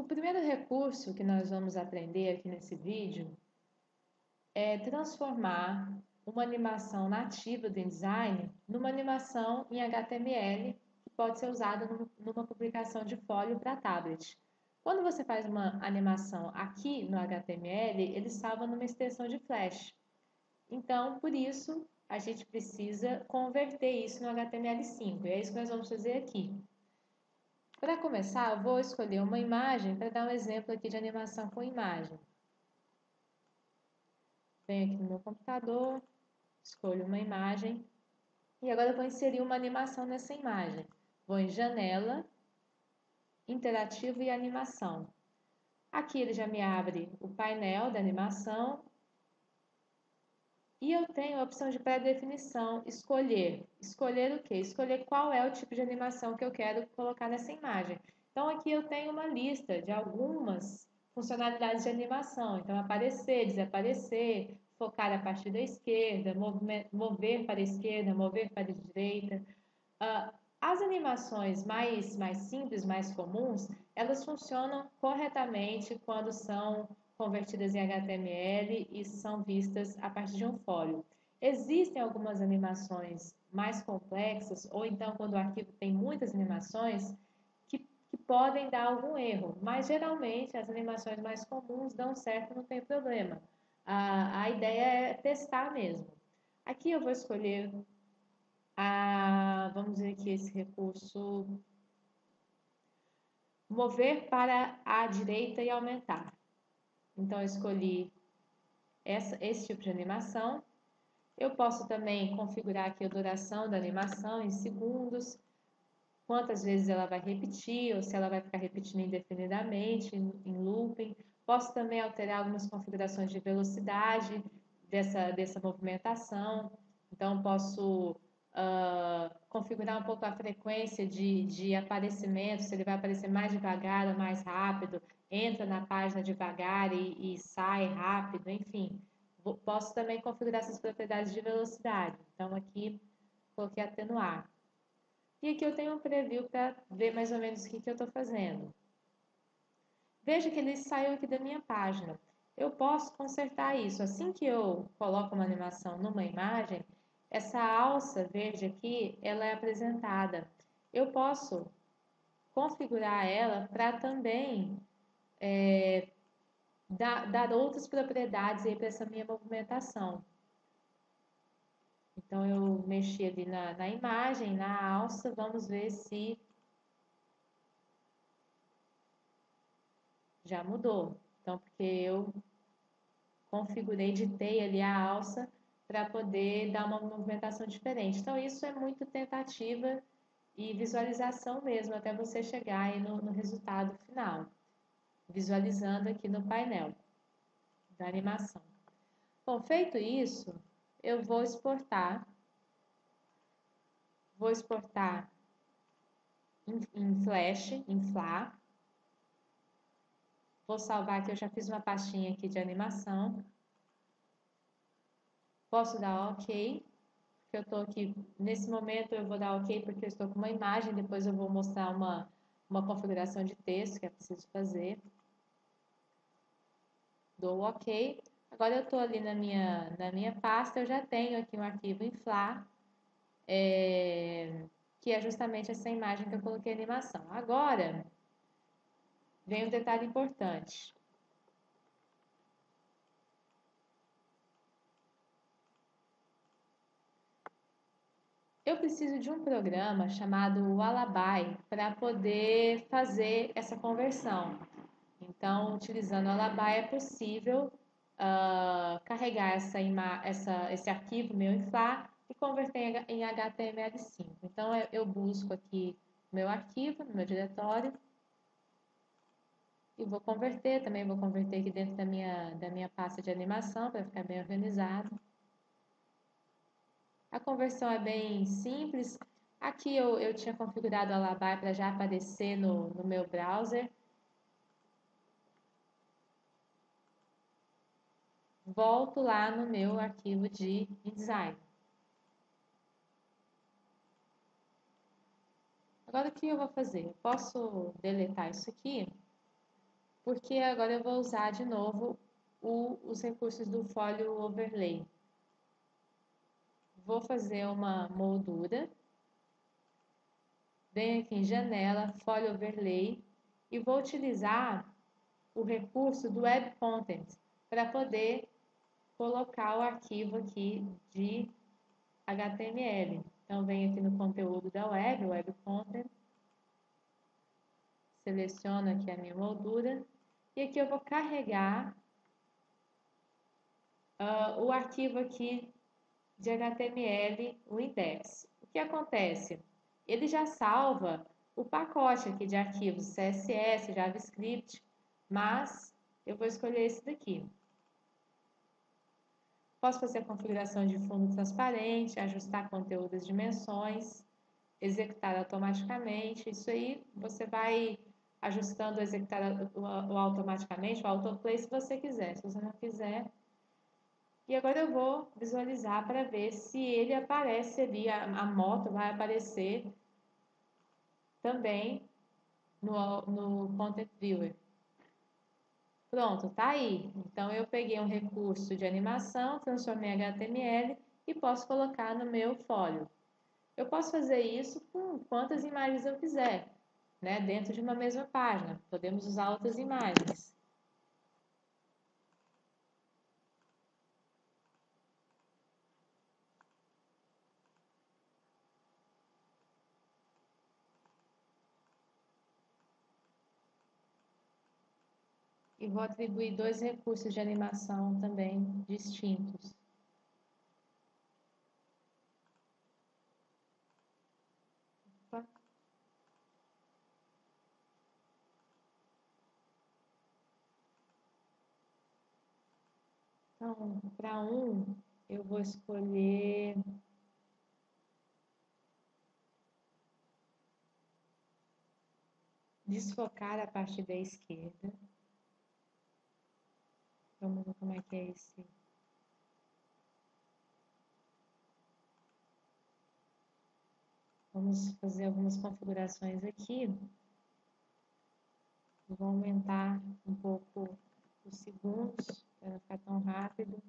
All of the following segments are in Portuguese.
O primeiro recurso que nós vamos aprender aqui nesse vídeo é transformar uma animação nativa do InDesign numa animação em HTML que pode ser usada numa publicação de folio para tablet. Quando você faz uma animação aqui no HTML, ele salva numa extensão de Flash. Então, por isso, a gente precisa converter isso no HTML5. E é isso que nós vamos fazer aqui. Para começar, eu vou escolher uma imagem para dar um exemplo aqui de animação com imagem. Venho aqui no meu computador, escolho uma imagem e agora eu vou inserir uma animação nessa imagem. Vou em Janela, Interativo e Animação. Aqui ele já me abre o painel da animação e eu tenho a opção de pré-definição, escolher. Escolher o quê? Escolher qual é o tipo de animação que eu quero colocar nessa imagem. Então aqui eu tenho uma lista de algumas funcionalidades de animação. Então aparecer, desaparecer, focar a partir da esquerda, mover para a esquerda, mover para a direita. As animações mais simples, mais comuns, elas funcionam corretamente quando são convertidas em HTML e são vistas a partir de um fórum. Existem algumas animações mais complexas, ou então quando o arquivo tem muitas animações, que podem dar algum erro, mas geralmente as animações mais comuns dão certo, não tem problema. A ideia é testar mesmo. Aqui eu vou escolher vamos dizer que esse recurso mover para a direita e aumentar. Então eu escolhi esse tipo de animação. Eu posso também configurar aqui a duração da animação em segundos, quantas vezes ela vai repetir, ou se ela vai ficar repetindo indefinidamente, em looping. Posso também alterar algumas configurações de velocidade dessa movimentação. Então, posso configurar um pouco a frequência de aparecimento, se ele vai aparecer mais devagar ou mais rápido, entra na página devagar e sai rápido, enfim. Posso também configurar essas propriedades de velocidade. Então, aqui, coloquei atenuar. E aqui eu tenho um preview para ver mais ou menos o que eu estou fazendo. Veja que ele saiu aqui da minha página. Eu posso consertar isso. Assim que eu coloco uma animação numa imagem, essa alça verde aqui, ela é apresentada. Eu posso configurar ela para também dar outras propriedades para essa minha movimentação. Então, eu mexi ali na imagem, na alça, vamos ver se já mudou. Então, porque eu configurei, ditei ali a alça para poder dar uma movimentação diferente. Então, isso é muito tentativa e visualização mesmo, até você chegar aí no resultado final. Visualizando aqui no painel da animação. Bom, feito isso, eu vou exportar. Vou exportar em Flash, em FLA. Vou salvar aqui, eu já fiz uma pastinha aqui de animação. Posso dar OK, porque eu estou aqui, nesse momento eu vou dar OK porque eu estou com uma imagem, depois eu vou mostrar uma configuração de texto que é preciso fazer. Dou OK. Agora eu estou ali na minha pasta, eu já tenho aqui um arquivo em FLA, que é justamente essa imagem que eu coloquei a animação. Agora, vem um detalhe importante. Eu preciso de um programa chamado Wallaby para poder fazer essa conversão. Então, utilizando o Wallaby é possível carregar esse arquivo meu em FLA e converter em HTML5. Então, eu busco aqui meu arquivo, no meu diretório, e vou converter. Também vou converter aqui dentro da minha pasta de animação para ficar bem organizado. A conversão é bem simples. Aqui eu tinha configurado a Wallaby para já aparecer no meu browser. Volto lá no meu arquivo de InDesign. Agora o que eu vou fazer? Eu posso deletar isso aqui porque agora eu vou usar de novo os recursos do Folio Overlay. Vou fazer uma moldura, venho aqui em Janela, Folio Overlay, e vou utilizar o recurso do Web Content para poder colocar o arquivo aqui de HTML. Então, venho aqui no conteúdo da web, Web Content, seleciono aqui a minha moldura, e aqui eu vou carregar o arquivo aqui de HTML, o index. O que acontece? Ele já salva o pacote aqui de arquivos CSS, JavaScript, mas eu vou escolher esse daqui. Posso fazer a configuração de fundo transparente, ajustar conteúdo das dimensões, executar automaticamente. Isso aí você vai ajustando, executar o automaticamente, o autoplay, se você quiser. Se você não quiser. E agora eu vou visualizar para ver se ele aparece ali, a moto vai aparecer também no Content Viewer. Pronto, tá aí. Então, eu peguei um recurso de animação, transformei em HTML e posso colocar no meu folio. Eu posso fazer isso com quantas imagens eu quiser, né? Dentro de uma mesma página. Podemos usar outras imagens. E vou atribuir dois recursos de animação também distintos. Opa. Então, para um, eu vou escolher desfocar a parte da esquerda. Vamos ver como é que é esse. Vamos fazer algumas configurações aqui. Vou aumentar um pouco os segundos, para não ficar tão rápido.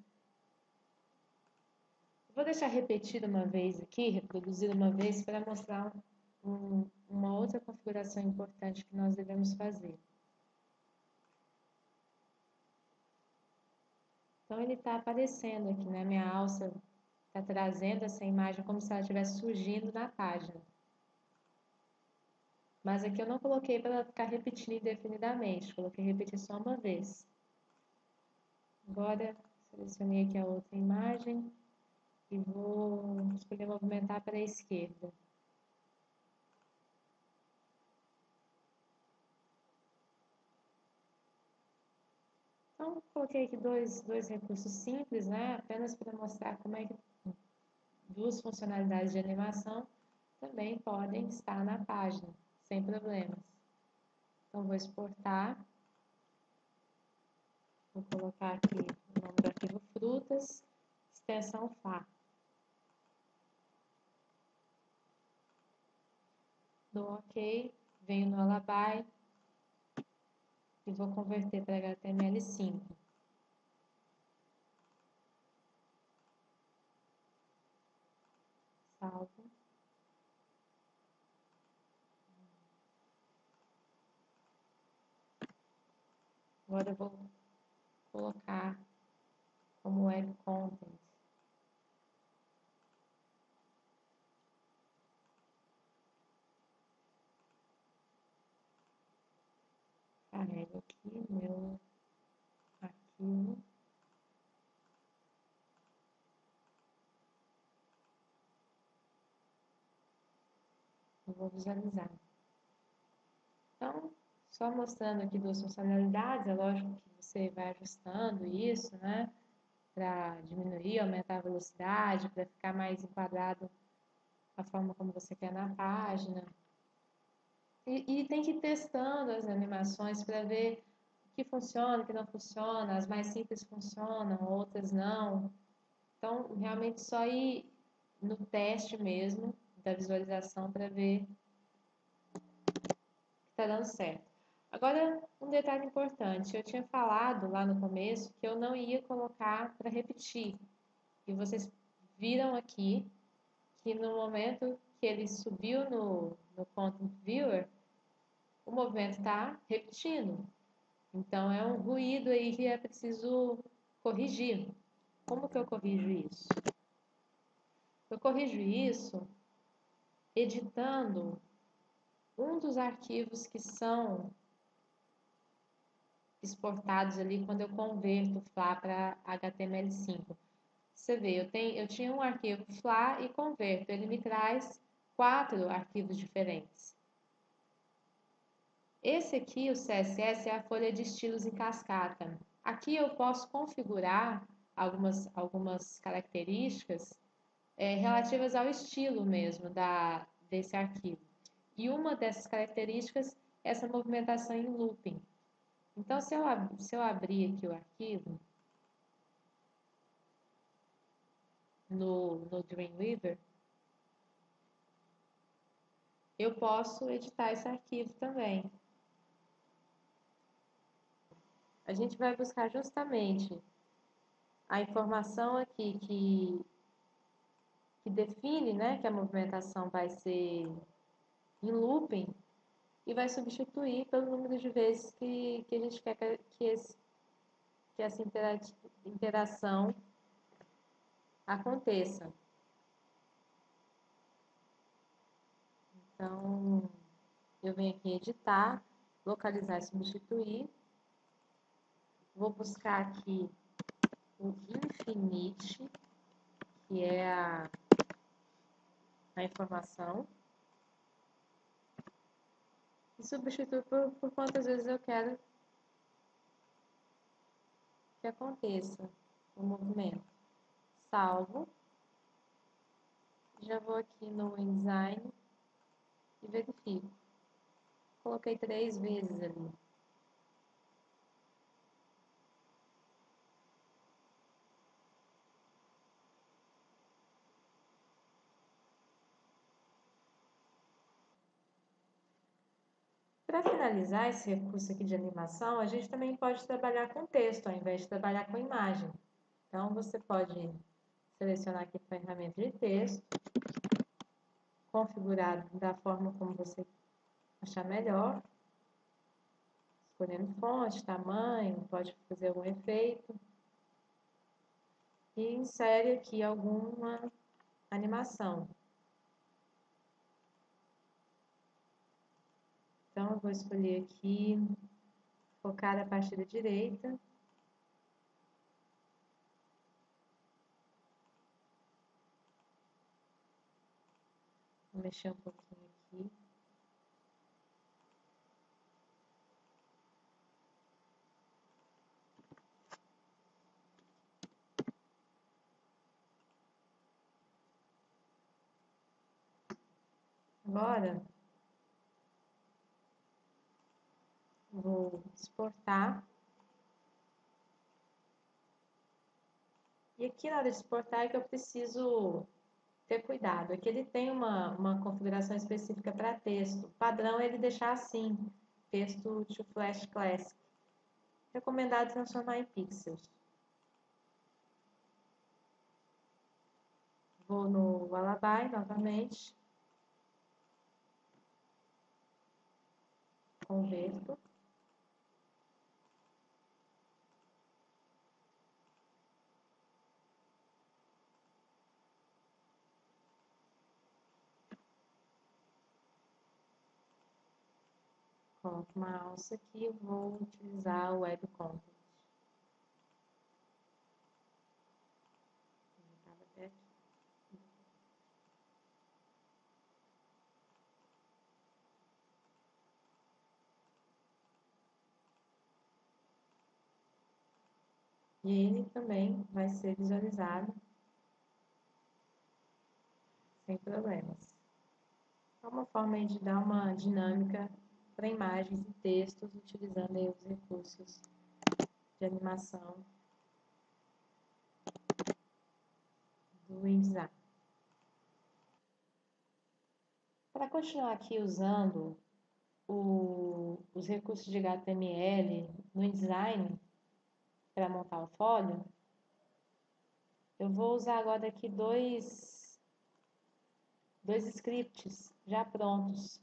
Vou deixar repetido uma vez aqui, reproduzido uma vez, para mostrar uma outra configuração importante que nós devemos fazer. Então, ele está aparecendo aqui, né? Minha alça está trazendo essa imagem como se ela estivesse surgindo na página. Mas aqui eu não coloquei para ela ficar repetindo indefinidamente, coloquei repetir só uma vez. Agora, selecionei aqui a outra imagem e vou escolher movimentar para a esquerda. Então, coloquei aqui dois recursos simples, né? Apenas para mostrar como é que duas funcionalidades de animação também podem estar na página, sem problemas. Então, vou exportar. Vou colocar aqui o nome do arquivo frutas, extensão FA. Dou OK, venho no Alabai e vou converter para HTML5. Salvo. Agora eu vou colocar como Web Content. Carrego aqui meu arquivo. Eu vou visualizar. Então, só mostrando aqui duas funcionalidades, é lógico que você vai ajustando isso, né? Para diminuir, aumentar a velocidade, para ficar mais enquadrado a forma como você quer na página. E tem que ir testando as animações para ver o que funciona, o que não funciona. As mais simples funcionam, outras não. Então, realmente só ir no teste mesmo da visualização para ver que está dando certo. Agora, um detalhe importante, eu tinha falado lá no começo que eu não ia colocar para repetir. E vocês viram aqui que no momento que ele subiu no Content Viewer, o movimento está repetindo. Então, é um ruído aí que é preciso corrigir. Como que eu corrijo isso? Eu corrijo isso editando um dos arquivos que são exportados ali quando eu converto o FLA para HTML5. Você vê, eu tinha um arquivo FLA e converto. Ele me traz 4 arquivos diferentes. Esse aqui, o CSS, é a folha de estilos em cascata. Aqui eu posso configurar algumas características relativas ao estilo mesmo desse arquivo. E uma dessas características é essa movimentação em looping. Então, se eu abrir aqui o arquivo no Dreamweaver, eu posso editar esse arquivo também. A gente vai buscar justamente a informação aqui que define, né, que a movimentação vai ser em looping e vai substituir pelo número de vezes que a gente quer que essa interação aconteça. Então, eu venho aqui em editar, localizar e substituir. Vou buscar aqui o infinite, que é a informação, e substituo por quantas vezes eu quero que aconteça o movimento. Salvo. Já vou aqui no InDesign e verifico. Coloquei 3 vezes ali. Para finalizar esse recurso aqui de animação, a gente também pode trabalhar com texto, ao invés de trabalhar com imagem. Então, você pode selecionar aqui a ferramenta de texto, configurar da forma como você achar melhor, escolhendo fonte, tamanho, pode fazer algum efeito, e insere aqui alguma animação. Então, eu vou escolher aqui, focar a parte da direita. Vou mexer um pouquinho aqui. Agora, vou exportar. E aqui na hora de exportar é que eu preciso ter cuidado. Aqui ele tem uma configuração específica para texto. O padrão é ele deixar assim, texto to Flash Classic. Recomendado transformar em pixels. Vou no Wallaby novamente. Converto. Coloco uma alça aqui e vou utilizar o Web Content. E ele também vai ser visualizado sem problemas. É uma forma de dar uma dinâmica para imagens e textos, utilizando aí os recursos de animação do InDesign. Para continuar aqui usando os recursos de HTML no InDesign para montar o folio, eu vou usar agora aqui dois scripts já prontos,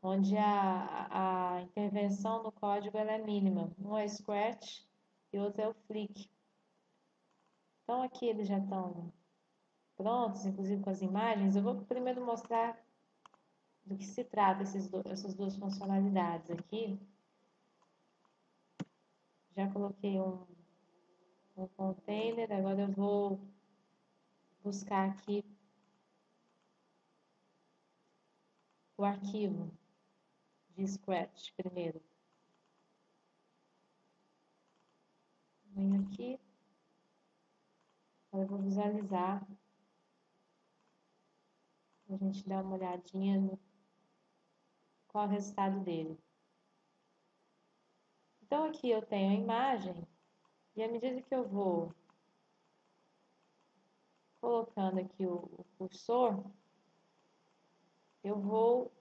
onde a intervenção no código ela é mínima. Um é Scratch e outro é o Flick. Então aqui eles já estão prontos, inclusive com as imagens. Eu vou primeiro mostrar do que se trata essas duas funcionalidades aqui. Já coloquei um container, agora eu vou buscar aqui o arquivo de Scratch primeiro. Venho aqui, agora eu vou visualizar, a gente dar uma olhadinha no qual é o resultado dele. Então aqui eu tenho a imagem, e à medida que eu vou colocando aqui o cursor, eu vou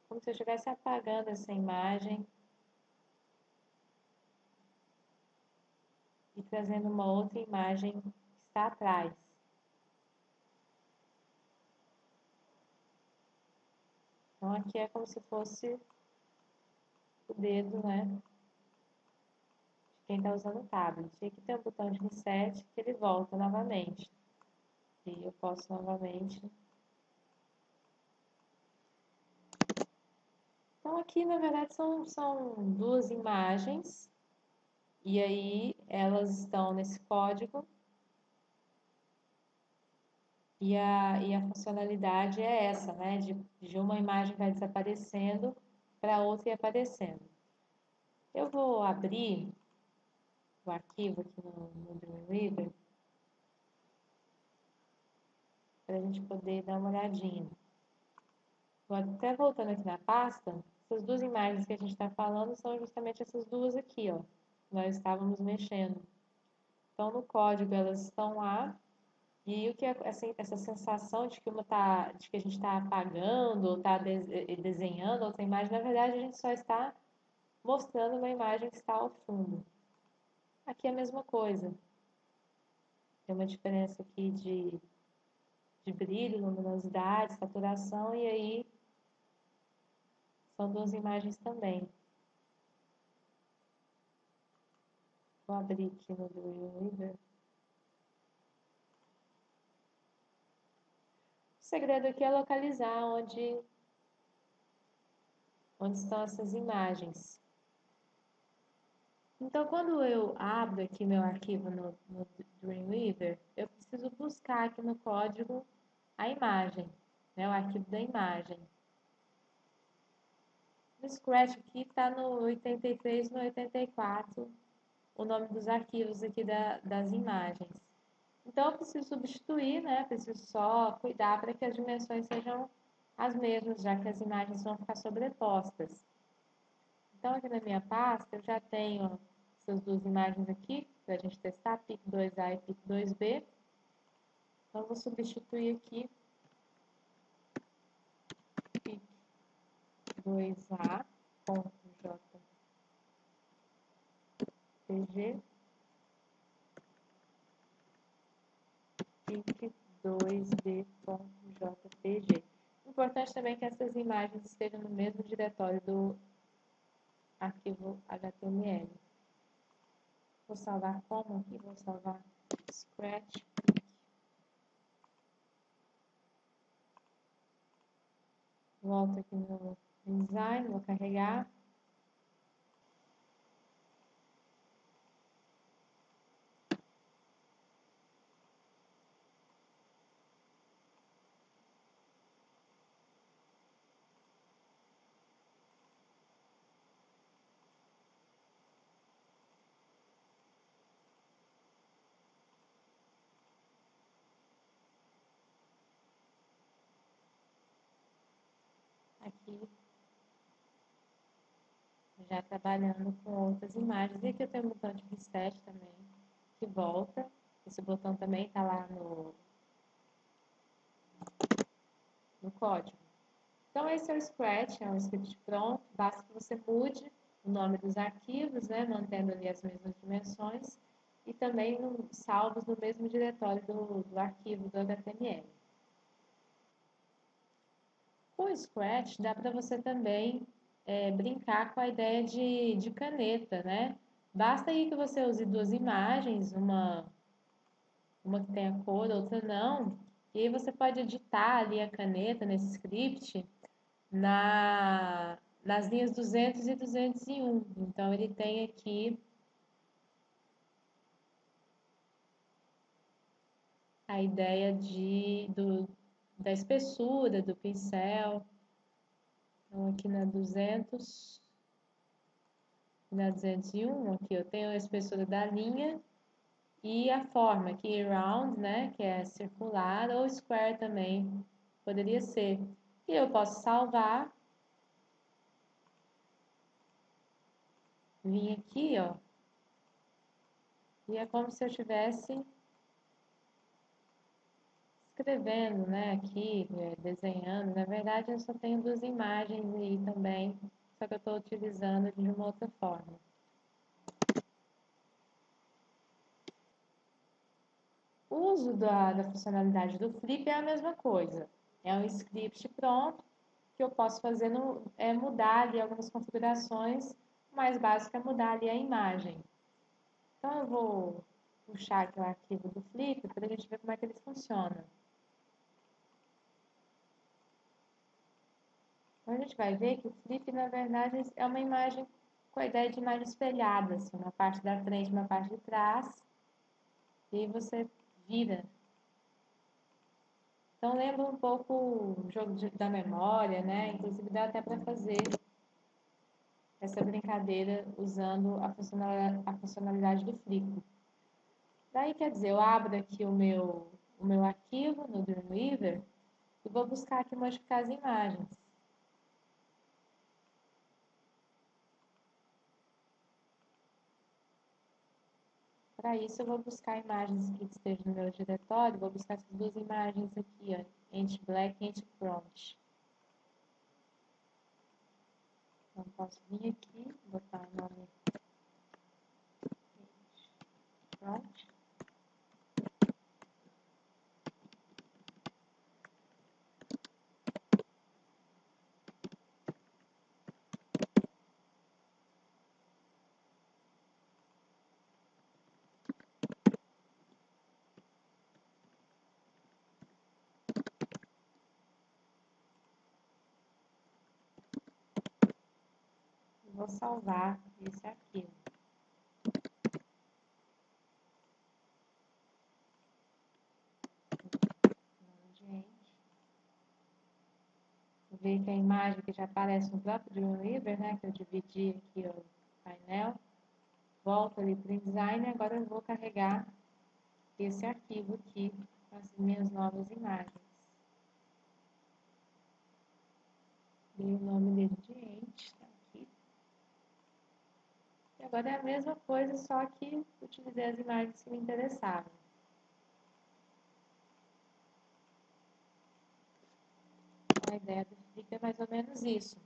como se eu estivesse apagando essa imagem e trazendo uma outra imagem que está atrás. Então aqui é como se fosse o dedo, né, de quem está usando o tablet. E aqui tem o botão de reset que ele volta novamente. E eu posso novamente. Então aqui na verdade são duas imagens. E aí elas estão nesse código. E a funcionalidade é essa, né? De uma imagem vai desaparecendo para outra e aparecendo. Eu vou abrir o arquivo aqui no Dreamweaver para a gente poder dar uma olhadinha. Até voltando aqui na pasta, essas duas imagens que a gente está falando são justamente essas duas aqui, ó. Nós estávamos mexendo. Então, no código elas estão lá. E o que é essa sensação de que de que a gente está apagando ou está desenhando outra imagem, na verdade a gente só está mostrando uma imagem que está ao fundo. Aqui é a mesma coisa. Tem uma diferença aqui de brilho, luminosidade, saturação, e aí são duas imagens também. Vou abrir aqui no Dreamweaver. O segredo aqui é localizar onde estão essas imagens. Então, quando eu abro aqui meu arquivo no Dreamweaver, eu preciso buscar aqui no código a imagem, né, o arquivo da imagem. No Scratch aqui está no 83 e no 84 o nome dos arquivos aqui das imagens. Então, eu preciso substituir, né, preciso só cuidar para que as dimensões sejam as mesmas, já que as imagens vão ficar sobrepostas. Então, aqui na minha pasta, eu já tenho essas duas imagens aqui, para a gente testar, PIC 2A e PIC 2B. Então, eu vou substituir aqui PIC 2A ponto JPG, PIC 2B ponto JPG. Importante também que essas imagens estejam no mesmo diretório do arquivo HTML. Vou salvar como aqui? Vou salvar Scratch. Volto aqui no design, vou carregar. Aqui já trabalhando com outras imagens. E aqui eu tenho um botão de reset também, que volta Esse botão também está lá no código. Então, esse é o Scratch, é um script pronto, basta que você mude o nome dos arquivos, né, mantendo ali as mesmas dimensões, e também salvos no mesmo diretório do arquivo do HTML. Com o Scratch, dá para você também brincar com a ideia de caneta, né? Basta aí que você use duas imagens, uma que tenha cor, outra não, e aí você pode editar ali a caneta nesse script nas linhas 200 e 201. Então, ele tem aqui a ideia da espessura do pincel. Então, aqui na 200, na 201, aqui eu tenho a espessura da linha e a forma, aqui round, né, que é circular, ou square também poderia ser. E eu posso salvar, vir aqui, ó, e é como se eu estivesse escrevendo, né, aqui, desenhando. Na verdade, eu só tenho duas imagens aí também, só que eu estou utilizando de uma outra forma. O uso da funcionalidade do Flip é a mesma coisa. É um script pronto que eu posso fazer mudar ali algumas configurações. O mais básico é mudar ali a imagem. Então, eu vou puxar aqui o arquivo do Flip para a gente ver como é que ele funciona. Então, a gente vai ver que o Flip, na verdade, é uma imagem com a ideia de imagem espelhada, assim, uma parte da frente, uma parte de trás, e aí você vira. Então, lembra um pouco o jogo da memória, né? Inclusive, dá até para fazer essa brincadeira usando a funcionalidade do Flip. Daí, quer dizer, eu abro aqui o meu arquivo no Dreamweaver e vou buscar aqui modificar as imagens. Para isso, eu vou buscar imagens aqui que estejam no meu diretório, vou buscar essas duas imagens aqui, ó, Ant Black e Ant Front. Então, posso vir aqui, botar o nome Ant Front. Vou salvar esse arquivo. Vou ver que a imagem que já aparece no próprio Dreamweaver, né, que eu dividi aqui o painel, volto ali para o InDesign, agora eu vou carregar esse arquivo aqui com as minhas novas imagens. Dei o nome dele de Ant, está aqui. E agora é a mesma coisa, só que utilizei as imagens que me interessavam. Então, a ideia do Flip é mais ou menos isso.